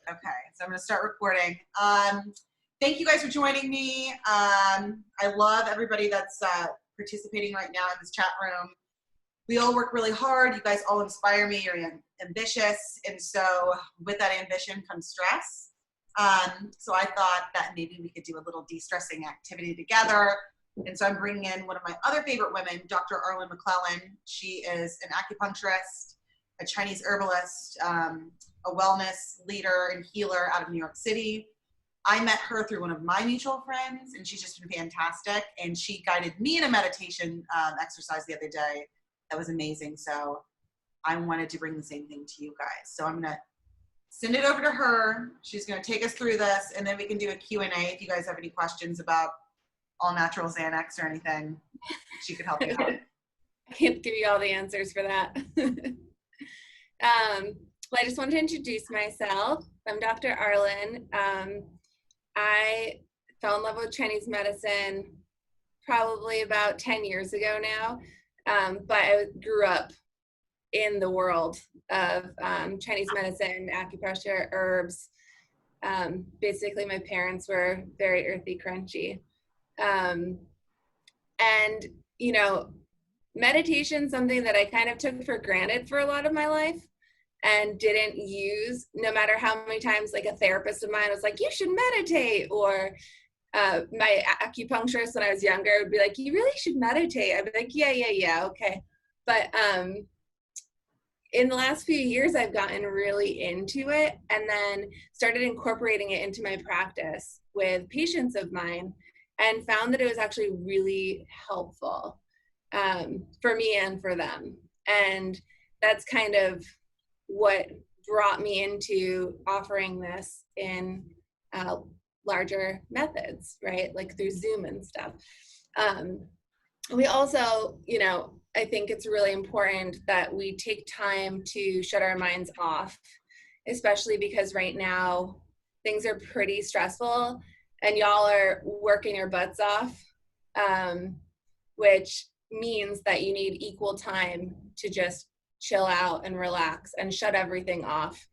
Okay, so I'm going to start recording. Thank you guys for joining me. I love everybody that's participating right now in this chat room. We all work really hard. You guys all inspire me. You're ambitious. And so with that ambition comes stress. So I thought that maybe we could do a little de-stressing activity together. And so I'm bringing in one of my other favorite women, Dr. Arlen McClellan. She is an acupuncturist, a Chinese herbalist, a wellness leader and healer out of New York City. I met her through one of my mutual friends, and she's just been fantastic. And she guided me in a meditation exercise the other day. That was amazing. So I wanted to bring the same thing to you guys. So I'm going to send it over to her. She's going to take us through this, and then we can do a Q&A if you guys have any questions about all natural Xanax or anything. She could help you out. I can't give you all the answers for that. Well, I just wanted to introduce myself. I'm Dr. Arlen. I fell in love with Chinese medicine probably about 10 years ago now, but I grew up in the world of Chinese medicine, acupressure, herbs. Basically, my parents were very earthy, crunchy. And, you know, meditation is something that I kind of took for granted for a lot of my life and didn't use, no matter how many times like a therapist of mine was like, you should meditate, or my acupuncturist when I was younger would be like, you really should meditate. I'd be like, yeah, okay. But in the last few years, I've gotten really into it and then started incorporating it into my practice with patients of mine and found that it was actually really helpful for me and for them. And that's kind of what brought me into offering this in larger methods, right? Like through Zoom and stuff. We also, you know, I think it's really important that we take time to shut our minds off, especially because right now things are pretty stressful and y'all are working your butts off, which means that you need equal time to just chill out and relax and shut everything off.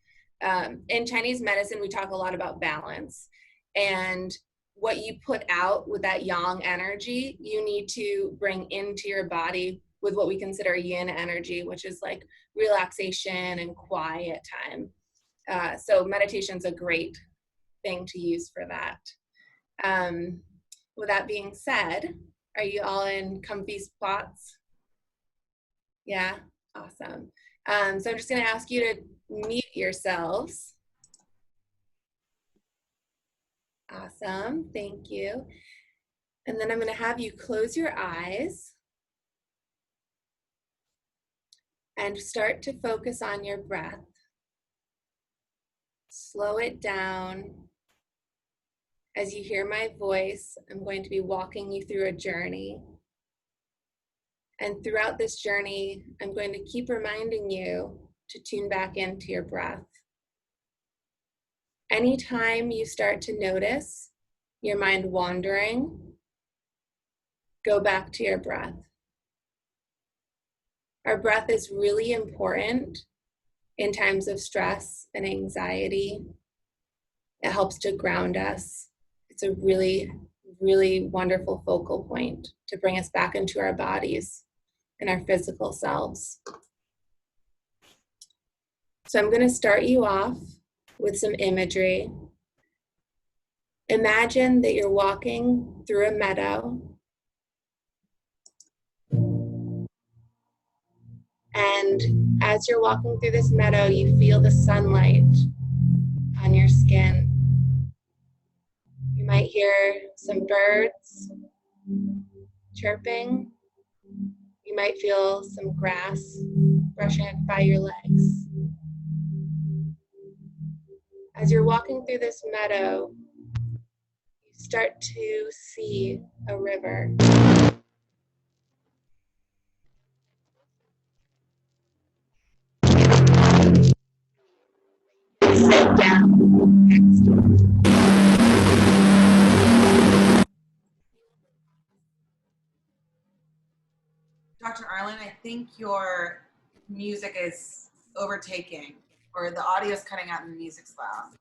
In Chinese medicine, we talk a lot about balance, and what you put out with that yang energy, you need to bring into your body with what we consider yin energy, which is like relaxation and quiet time. So meditation's a great thing to use for that. With that being said, are you all in comfy spots? Yeah, awesome. So I'm just gonna ask you to mute yourselves. Awesome, thank you. And then I'm gonna have you close your eyes and start to focus on your breath. Slow it down. As you hear my voice, I'm going to be walking you through a journey. And throughout this journey, I'm going to keep reminding you to tune back into your breath. Anytime you start to notice your mind wandering, go back to your breath. Our breath is really important in times of stress and anxiety. It helps to ground us. It's a really, really wonderful focal point to bring us back into our bodies and our physical selves. So I'm going to start you off with some imagery. Imagine that you're walking through a meadow, and as you're walking through this meadow, you feel the sunlight on your skin. You might hear some birds chirping. You might feel some grass brushing by your legs. As you're walking through this meadow, you start to see a river. Sit down next to it. Dr. Arlen, I think your music is overtaking, or the audio is cutting out and the music's loud.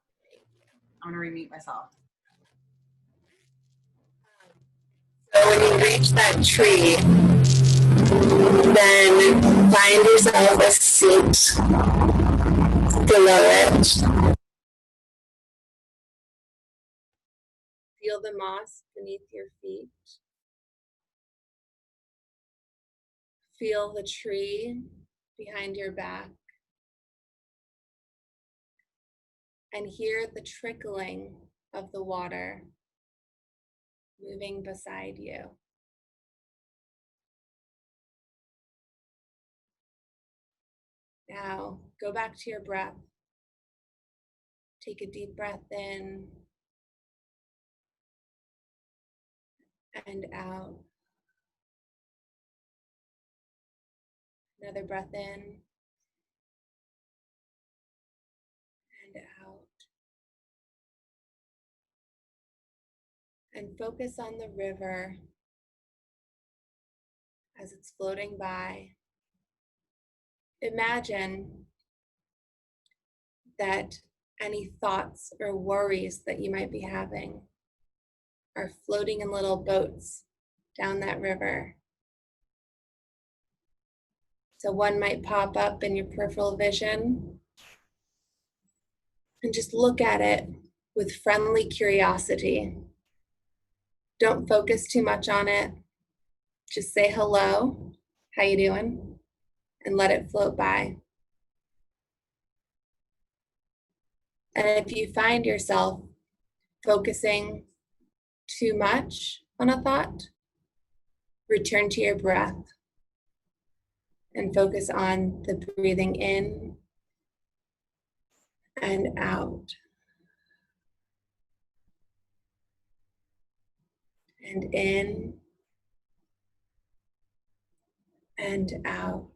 I'm gonna remute myself. So when you reach that tree, then find yourself a seat below it. Feel the moss beneath your feet. Feel the tree behind your back. And hear the trickling of the water moving beside you. Now, go back to your breath. Take a deep breath in and out. Another breath in and out. And focus on the river as it's floating by. Imagine that any thoughts or worries that you might be having are floating in little boats down that river. So one might pop up in your peripheral vision, and just look at it with friendly curiosity. Don't focus too much on it. Just say hello, how you doing? And let it float by. And if you find yourself focusing too much on a thought, return to your breath and focus on the breathing in and out. And in and out.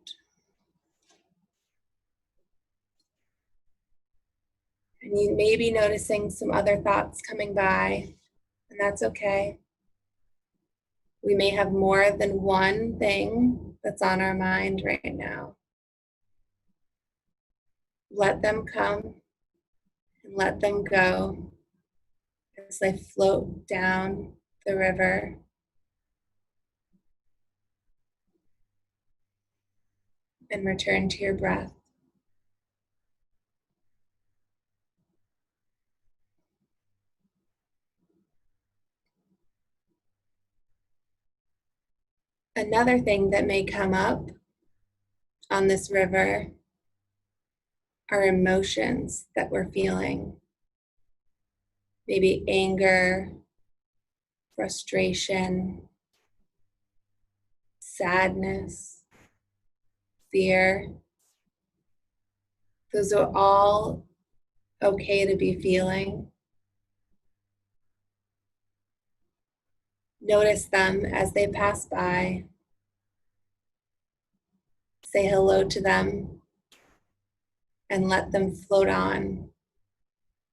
And you may be noticing some other thoughts coming by, and that's okay. We may have more than one thing that's on our mind right now. Let them come and let them go as they float down the river. And return to your breath. Another thing that may come up on this river are emotions that we're feeling. Maybe anger, frustration, sadness, fear. Those are all okay to be feeling. Notice them as they pass by. Say hello to them and let them float on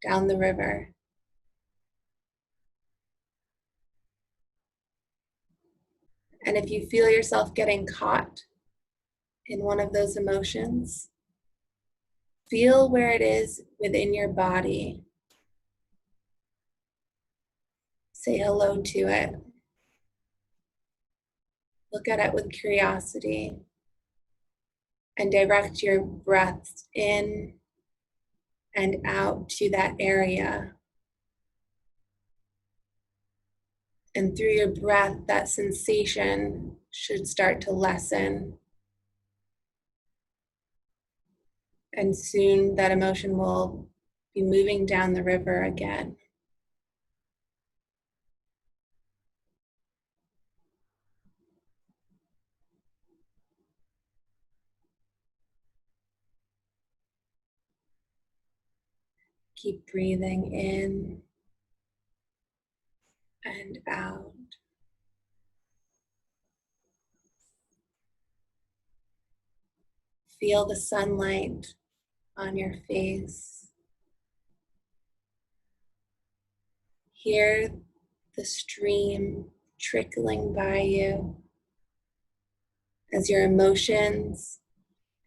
down the river. And if you feel yourself getting caught in one of those emotions, feel where it is within your body. Say hello to it. Look at it with curiosity and direct your breaths in and out to that area. And through your breath, that sensation should start to lessen. And soon that emotion will be moving down the river again. Keep breathing in and out. Feel the sunlight on your face. Hear the stream trickling by you as your emotions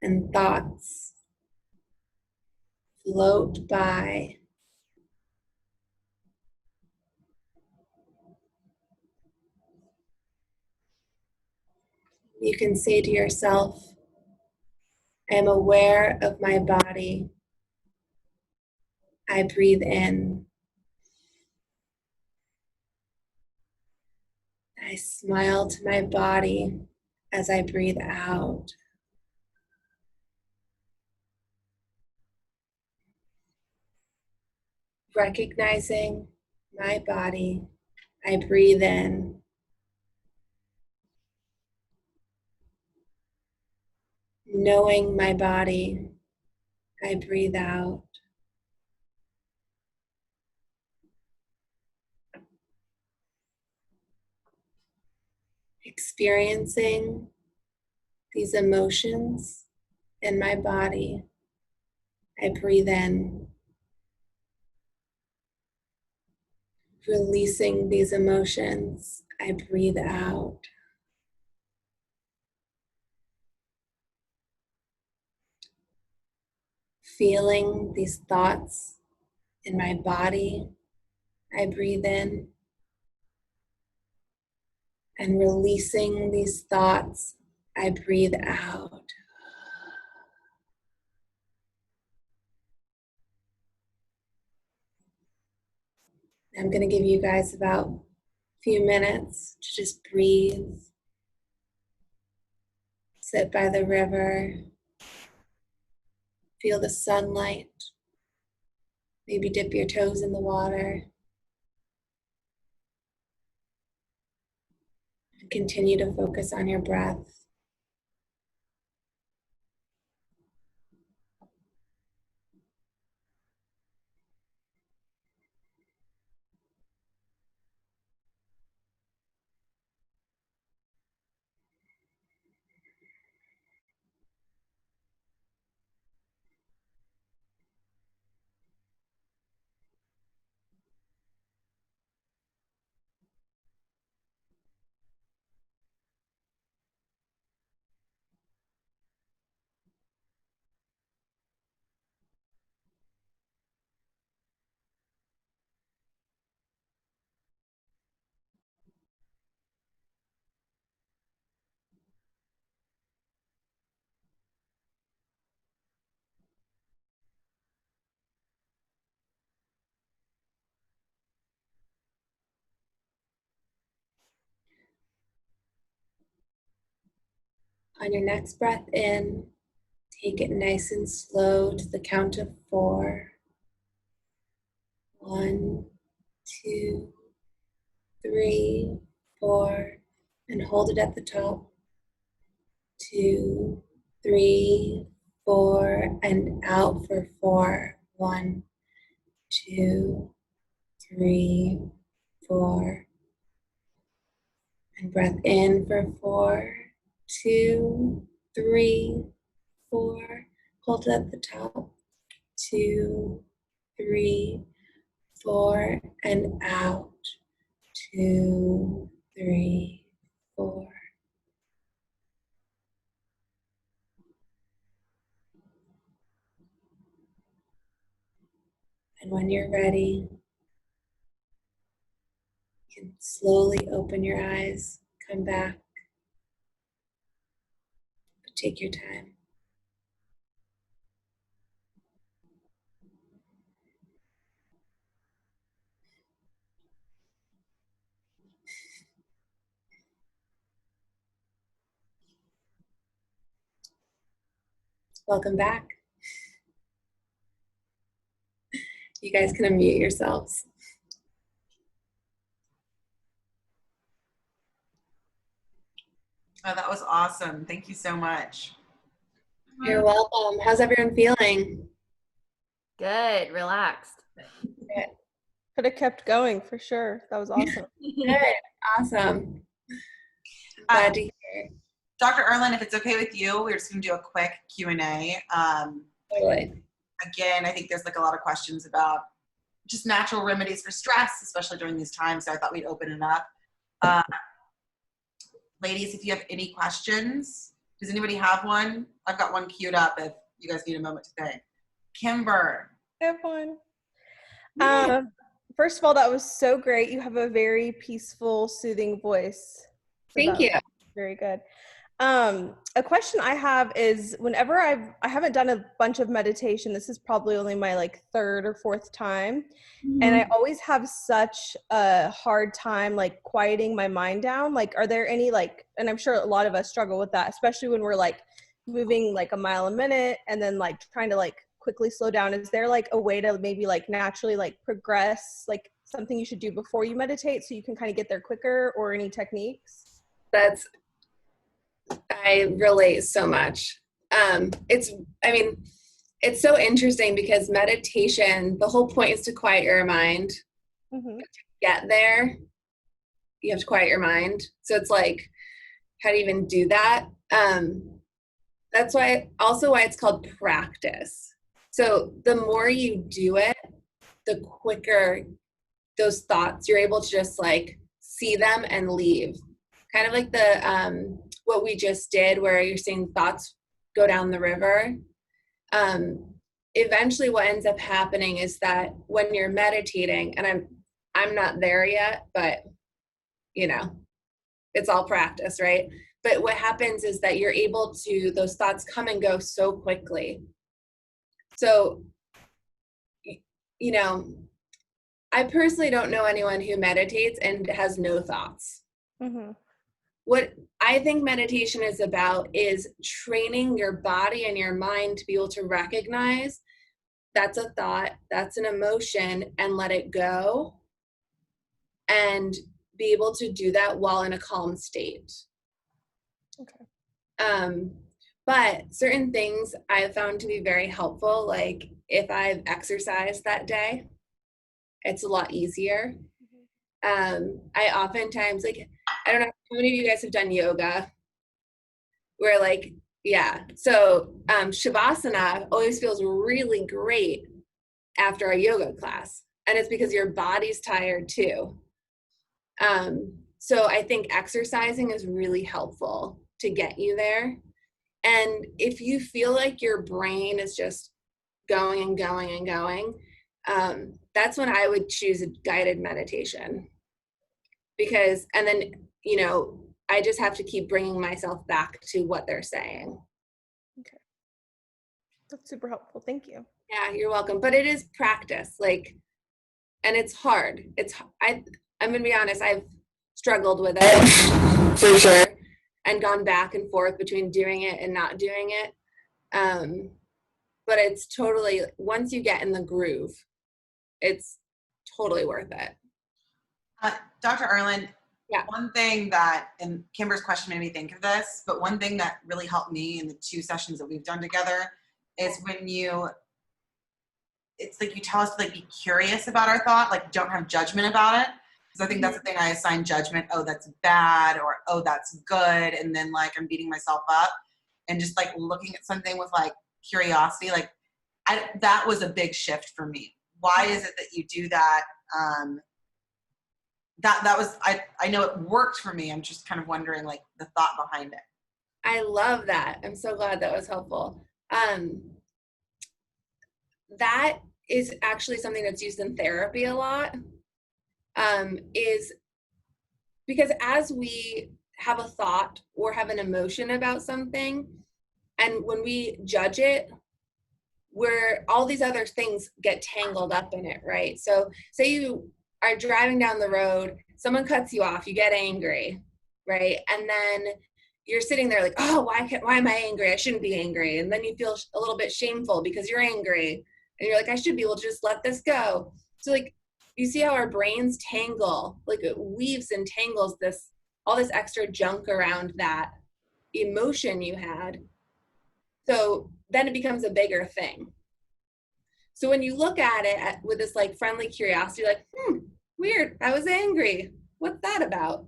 and thoughts float by You can say to yourself, I am aware of my body. I breathe in. I smile to my body as I breathe out. Recognizing my body, I breathe in. Knowing my body, I breathe out. Experiencing these emotions in my body, I breathe in. Releasing these emotions, I breathe out. Feeling these thoughts in my body, I breathe in. And releasing these thoughts, I breathe out. I'm going to give you guys about a few minutes to just breathe. Sit by the river. Feel the sunlight. Maybe dip your toes in the water. And continue to focus on your breath. On your next breath in, take it nice and slow to the count of 4. 1, 2, 3, 4, and hold it at the top. 2, 3, 4, and out for 4. 1, 2, 3, 4. And breath in for 4, 2, 3, 4. Hold it at the top. 2, 3, 4, and out. 2, 3, 4. And when you're ready, you can slowly open your eyes, come back, but take your time. Welcome back. You guys can unmute yourselves. Oh, that was awesome. Thank you so much. You're welcome. How's everyone feeling? Good, relaxed. Good. Could have kept going for sure. That was awesome. Good. Awesome. Glad to hear. Dr. Arlen, if it's okay with you, we're just going to do a quick Q&A. Totally. Again, I think there's like a lot of questions about just natural remedies for stress, especially during these times. So I thought we'd open it up. Ladies, if you have any questions, does anybody have one? I've got one queued up if you guys need a moment to think. Kimber. I have one. First of all, that was so great. You have a very peaceful, soothing voice. So Thank you. Very good. A question I have is whenever I haven't done a bunch of meditation, this is probably only my like third or fourth time, and I always have such a hard time like quieting my mind down. Like, are there any like, and I'm sure a lot of us struggle with that, especially when we're like moving like a mile a minute and then like trying to like quickly slow down. Is there like a way to maybe like naturally like progress, like something you should do before you meditate so you can kind of get there quicker, or any techniques? I relate so much. It's so interesting because meditation, the whole point is to quiet your mind. Mm-hmm. To get there, you have to quiet your mind. So it's like, how do you even do that? That's why it's called practice. So the more you do it, the quicker those thoughts, you're able to just like see them and leave. Kind of like the what we just did where you're seeing thoughts go down the river. Eventually what ends up happening is that when you're meditating, and I'm not there yet, but you know, it's all practice, right? But what happens is that you're able to, those thoughts come and go so quickly. So, you know, I personally don't know anyone who meditates and has no thoughts. Mm-hmm. What I think meditation is about is training your body and your mind to be able to recognize that's a thought, that's an emotion, and let it go. And be able to do that while in a calm state. Okay. But certain things I've found to be very helpful, like if I've exercised that day, it's a lot easier. I oftentimes, like, I don't know how many of you guys have done yoga, where like, yeah. So Shavasana always feels really great after a yoga class. And it's because your body's tired too. So I think exercising is really helpful to get you there. And if you feel like your brain is just going and going and going, that's when I would choose a guided meditation. Because, and then, you know, I just have to keep bringing myself back to what they're saying. Okay. That's super helpful. Thank you. Yeah, you're welcome. But it is practice, like, and it's hard. I'm gonna be honest, I've struggled with it for sure, and gone back and forth between doing it and not doing it. But it's totally, once you get in the groove, it's totally worth it. Dr. Arlen, Yeah. One thing that, and Kimber's question made me think of this, but one thing that really helped me in the 2 sessions that we've done together is when it's like you tell us to like be curious about our thought, like don't have judgment about it. Because I think that's the thing I assign judgment. Oh, that's bad, or oh, that's good. And then like I'm beating myself up, and just like looking at something with like curiosity, like that was a big shift for me. Why is it that you do that? That was, I know it worked for me. I'm just kind of wondering like the thought behind it. I love that. I'm so glad that was helpful. That is actually something that's used in therapy a lot, is because as we have a thought or have an emotion about something, and when we judge it, where all these other things get tangled up in it, right? So say you are driving down the road, someone cuts you off, you get angry, right? And then you're sitting there like, oh, why am I angry? I shouldn't be angry. And then you feel a little bit shameful because you're angry. And you're like, I should be able to just let this go. So like, you see how our brains tangle, like it weaves and tangles all this extra junk around that emotion you had. So then it becomes a bigger thing. So when you look at it with this like friendly curiosity, like, weird, I was angry. What's that about?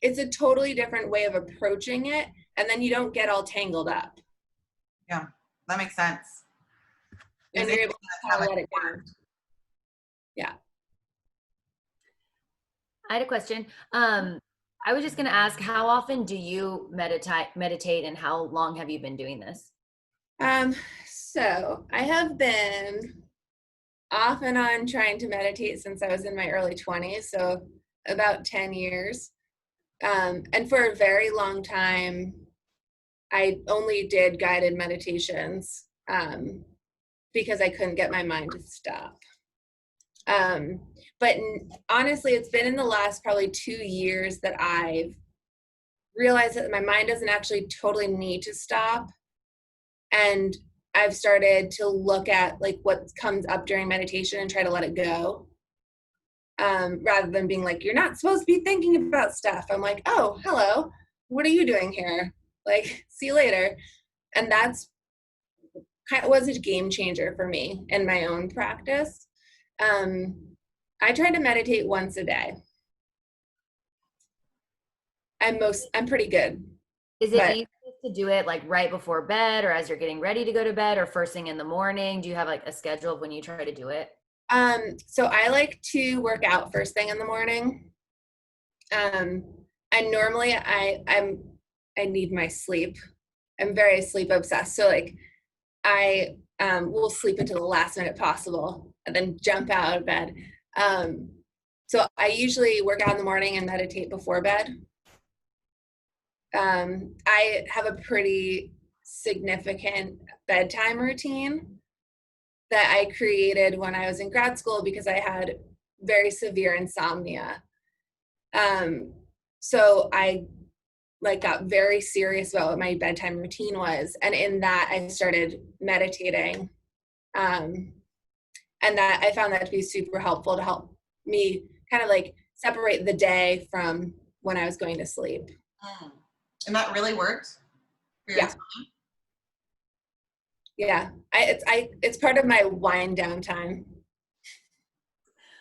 It's a totally different way of approaching it. And then you don't get all tangled up. Yeah, that makes sense. And you're able to let it go. Yeah. I had a question. I was just going to ask, how often do you meditate and how long have you been doing this? So I have been off and on trying to meditate since I was in my early 20s, so about 10 years. And for a very long time, I only did guided meditations because I couldn't get my mind to stop. But honestly, it's been in the last probably 2 years that I've realized that my mind doesn't actually totally need to stop. And I've started to look at like what comes up during meditation and try to let it go. Rather than being like, you're not supposed to be thinking about stuff. I'm like, oh, hello, what are you doing here? Like, see you later. And that's kind of was a game changer for me in my own practice. I try to meditate once a day. I'm pretty good. Is it easy to do it like right before bed or as you're getting ready to go to bed or first thing in the morning? Do you have like a schedule of when you try to do it? So I like to work out first thing in the morning. And normally I need my sleep. I'm very sleep obsessed. So like I will sleep until the last minute possible and then jump out of bed. So I usually work out in the morning and meditate before bed. I have a pretty significant bedtime routine that I created when I was in grad school because I had very severe insomnia. So I like got very serious about what my bedtime routine was. And in that I started meditating. And that I found that to be super helpful to help me kind of like separate the day from when I was going to sleep. And that really works? Yeah. Yeah, it's part of my wind down time.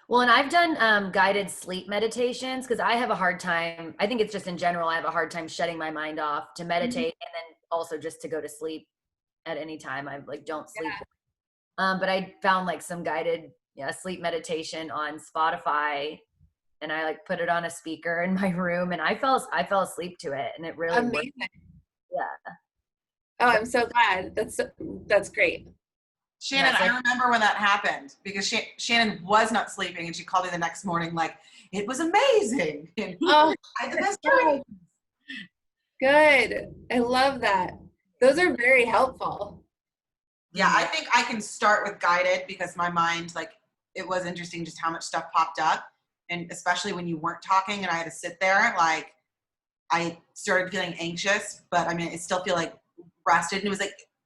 Well, and I've done guided sleep meditations because I have a hard time. I think it's just in general, I have a hard time shutting my mind off to meditate and then also just to go to sleep at any time. I like don't sleep. Yeah. But I found like some guided sleep meditation on Spotify, and I like put it on a speaker in my room, and I fell asleep to it, and it really amazing. Worked. Yeah. Oh, I'm so glad. That's great. Shannon, I remember when that happened because Shannon was not sleeping and she called me the next morning like, it was amazing. Oh, I had the best dream. Good. I love that. Those are very helpful. Yeah, I think I can start with guided because my mind, like, it was interesting just how much stuff popped up. And especially when you weren't talking and I had to sit there, like, I started feeling anxious, but I mean, I still feel like rested. And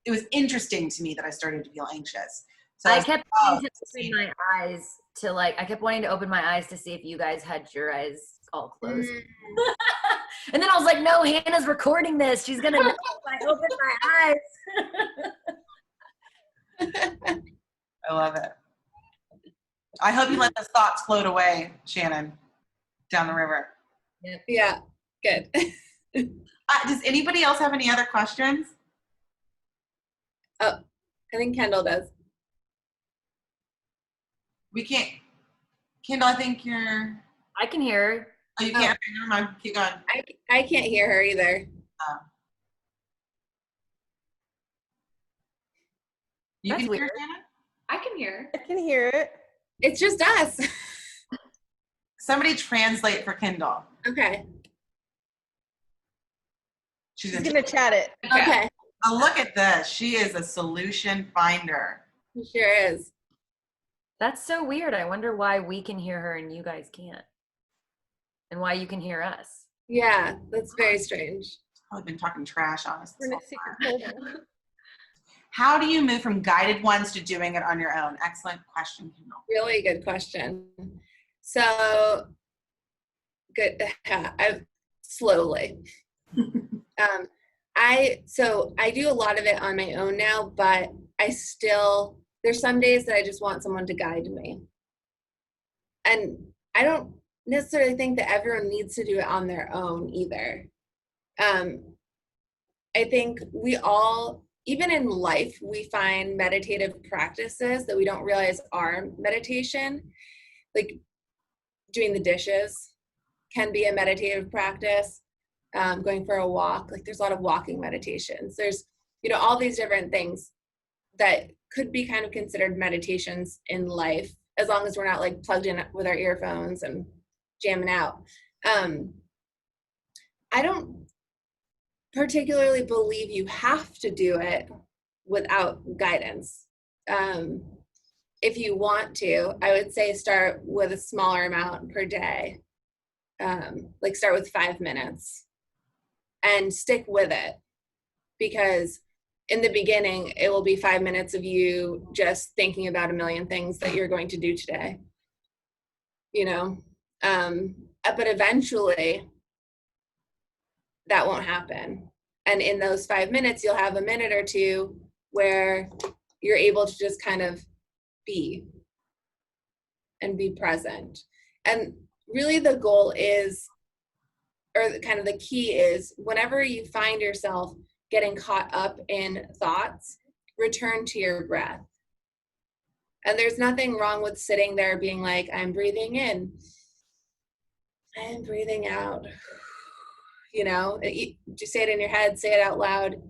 it was interesting to me that I started to feel anxious. So I kept wanting to open my eyes to I kept wanting to open my eyes to see if you guys had your eyes all closed. And then I was like, no, Hannah's recording this. She's going to know if I open my eyes. I love it. I hope you let those thoughts float away, Shannon, down the river. Yeah, good. Does anybody else have any other questions? Oh, I think Kendall does. We can't. Kendall, I think you're. I can hear her. Oh, you can't? Oh. Never mind. Keep going. I can't hear her either. You That's can weird. hear Shannon? I can hear. I can hear it. It's just us. Somebody translate for Kendall. Okay. She's She's gonna chat it. Okay. Oh, look at this. She is a solution finder. She sure is. That's so weird. I wonder why we can hear her and you guys can't. And why you can hear us. Yeah, that's very strange. I've been talking trash, honestly. We're in a secret folder. How do you move from guided ones to doing it on your own? Excellent question, Kendall. Really good question. So, good. Slowly. I do a lot of it on my own now, but there's some days that I just want someone to guide me. And I don't necessarily think that everyone needs to do it on their own either. I think we all, even in life, we find meditative practices that we don't realize are meditation. Like doing the dishes can be a meditative practice. Going for a walk, like there's a lot of walking meditations. There's, all these different things that could be kind of considered meditations in life, as long as we're not like plugged in with our earphones and jamming out. particularly believe you have to do it without guidance. If you want to, I would say start with a smaller amount per day. Like start with 5 minutes and stick with it, because in the beginning, it will be 5 minutes of you just thinking about a million things that you're going to do today, you know? But eventually that won't happen. And in those 5 minutes, you'll have a minute or two where you're able to just kind of be and be present. And really the goal is, or kind of the key is, whenever you find yourself getting caught up in thoughts, return to your breath. And there's nothing wrong with sitting there being like, I'm breathing in, I'm breathing out. You know, just say it in your head, say it out loud.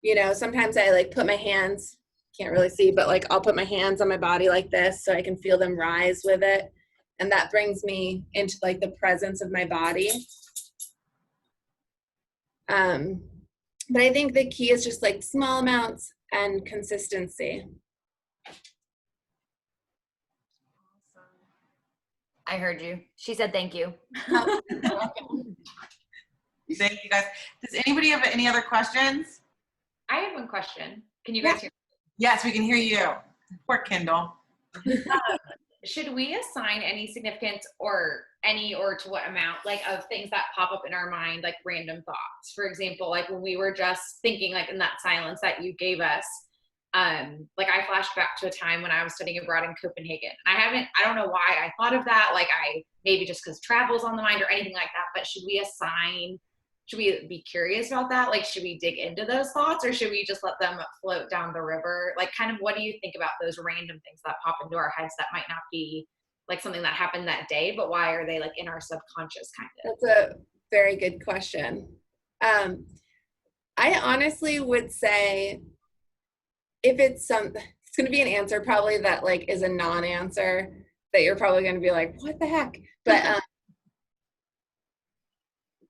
You know, sometimes I like put my hands, can't really see, but like I'll put my hands on my body like this so I can feel them rise with it. And that brings me into like the presence of my body. But I think the key is just like small amounts and consistency. I heard you. She said thank you. Thank you, guys. Does anybody have any other questions? I have one question. Can you guys hear me? Yes, we can hear you. Poor Kindle. Should we assign any significance or to what amount, like, of things that pop up in our mind, like random thoughts? For example, like when we were just thinking, like in that silence that you gave us, like I flashed back to a time when I was studying abroad in Copenhagen. I don't know why I thought of that. Like maybe just because travel's on the mind or anything like that, but should we be curious about that? Like, should we dig into those thoughts, or should we just let them float down the river? Like, kind of, what do you think about those random things that pop into our heads that might not be like something that happened that day, but why are they like in our subconscious kind of? That's a very good question. I honestly would say if it's going to be an answer probably that like is a non-answer that you're probably going to be like, what the heck? But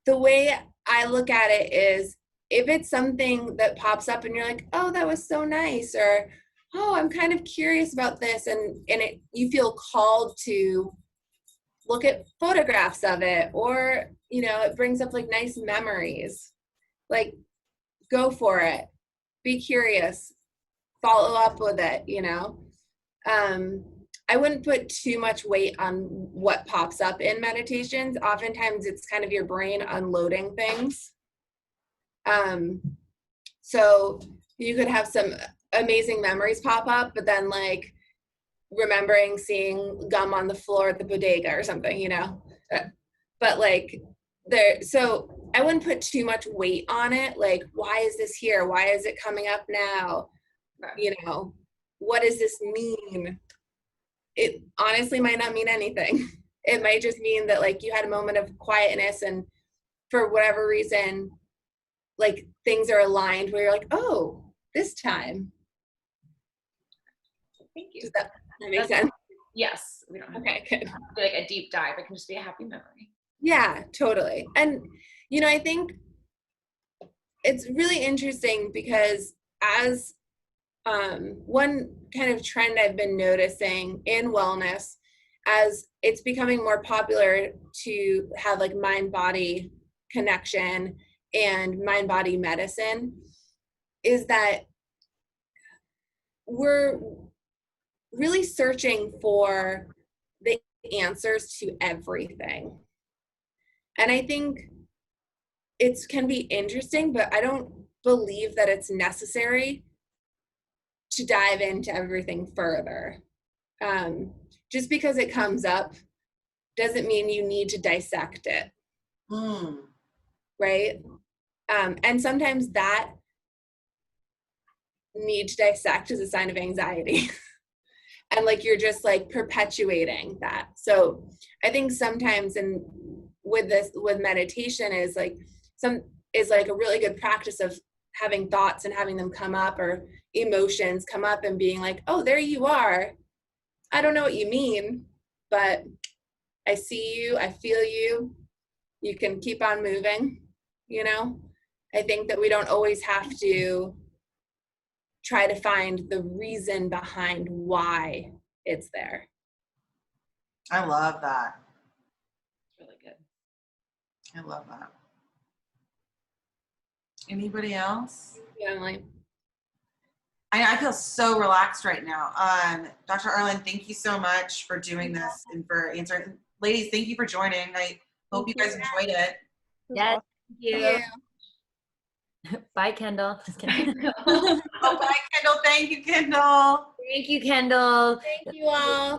the way I look at it is, if it's something that pops up and you're like, oh, that was so nice, or oh, I'm kind of curious about this, and you feel called to look at photographs of it, or you know, it brings up like nice memories, like go for it, be curious, follow up with it, you know. I wouldn't put too much weight on what pops up in meditations. Oftentimes it's kind of your brain unloading things. So you could have some amazing memories pop up, but then like remembering seeing gum on the floor at the bodega or something, you know. But like so I wouldn't put too much weight on it. Like, why is this here? Why is it coming up now? You know, what does this mean? It honestly might not mean anything. It might just mean that like you had a moment of quietness, and for whatever reason, like things are aligned where you're like, oh, this time. Thank you. Does that make sense? Yes. We don't have Okay, good. to be like a deep dive. It can just be a happy memory. Yeah, totally. And, you know, I think it's really interesting because as one kind of trend I've been noticing in wellness, as it's becoming more popular to have like mind-body connection and mind-body medicine, is that we're really searching for the answers to everything. And I think it can be interesting, but I don't believe that it's necessary to dive into everything further. Just because it comes up doesn't mean you need to dissect it. Right? And sometimes that need to dissect is a sign of anxiety. And like you're just like perpetuating that. So I think sometimes with meditation is like a really good practice of having thoughts and having them come up, or emotions come up, and being like, oh, there you are. I don't know what you mean, but I see you, I feel you. You can keep on moving, you know? I think that we don't always have to try to find the reason behind why it's there. I love that. Really good. I love that. Anybody else? Yeah, like, I feel so relaxed right now. Dr. Arlen, thank you so much for doing this and for answering. Ladies, thank you for joining. I hope you guys enjoyed it. Yes, thank you. you. Bye, Kendall. Just kidding. Oh, bye, Kendall. Thank you, Kendall. Thank you, Kendall. Thank you all.